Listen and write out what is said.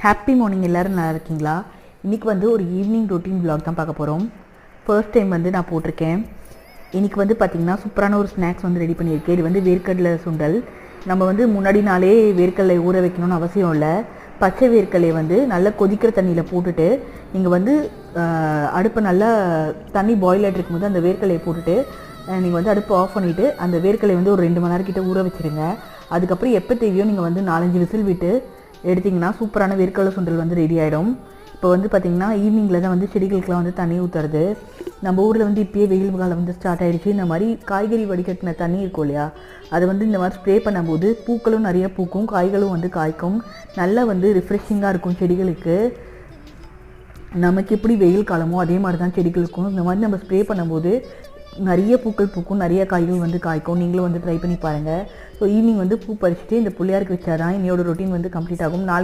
Happy morning எல்லோரும் நல்லா இருக்கீங்களா? இன்றைக்கி வந்து ஒரு ஈவினிங் ரொட்டீன் விலாக் தான் பார்க்க போகிறோம். ஃபர்ஸ்ட் டைம் வந்து நான் போட்டிருக்கேன். இன்றைக்கி வந்து பார்த்திங்கன்னா சூப்பரான ஒரு ஸ்நாக்ஸ் வந்து ரெடி பண்ணியிருக்கேன். இது வந்து வேர்க்கடலை சுண்டல். நம்ம வந்து முன்னாடி நாளே வேர்க்கடலை ஊற வைக்கணும்னு அவசியம் இல்லை. பச்சை வேர்க்கடலையை வந்து நல்லா கொதிக்கிற தண்ணியில் போட்டுட்டு நீங்கள் வந்து அடுப்பை நல்லா தண்ணி பாயில் ஆகிட்டு இருக்கும்போது அந்த வேர்க்கடலையை போட்டுட்டு நீங்கள் வந்து அடுப்பை ஆஃப் பண்ணிவிட்டு அந்த வேர்க்கடலை வந்து ஒரு 2 மணி நேரம் கிட்ட ஊற வச்சுருங்க. அதுக்கப்புறம் எப்போ தேவையோ நீங்கள் வந்து 4-5 விசில் விட்டு எடுத்திங்கன்னா சூப்பரான வேர்க்கடலை சுண்டல் வந்து ரெடி ஆகிடும். இப்போ வந்து பார்த்திங்கன்னா ஈவினிங்கில் தான் வந்து செடிகளுக்கெலாம் வந்து தண்ணி ஊற்றுறது. நம்ம ஊரில் வந்து இப்போயே வெயில் காலம் வந்து ஸ்டார்ட் ஆகிடுச்சு. இந்த மாதிரி காய்கறி வடிகட்டின தண்ணி இருக்கும் இல்லையா, அதை வந்து இந்த மாதிரி ஸ்ப்ரே பண்ணும்போது பூக்களும் நிறைய பூக்கும், காய்களும் வந்து காய்க்கும். நல்லா வந்து ரிஃப்ரெஷிங்காக இருக்கும் செடிகளுக்கு. நமக்கு எப்படி வெயில் காலமோ அதே மாதிரி தான் செடிகளுக்கும். இந்த மாதிரி நம்ம ஸ்ப்ரே பண்ணும்போது நிறைய பூக்கள் பூக்கும், நிறைய காய்கள் வந்து காய்க்கும். நீங்களும் வந்து ட்ரை பண்ணி பாருங்கள். ஸோ ஈவினிங் வந்து பூ பறிச்சுட்டு இந்த பிள்ளையாருக்கு வச்சா தான் என்னோட ரொட்டீன் வந்து கம்ப்ளீட் ஆகும். நாளைக்கு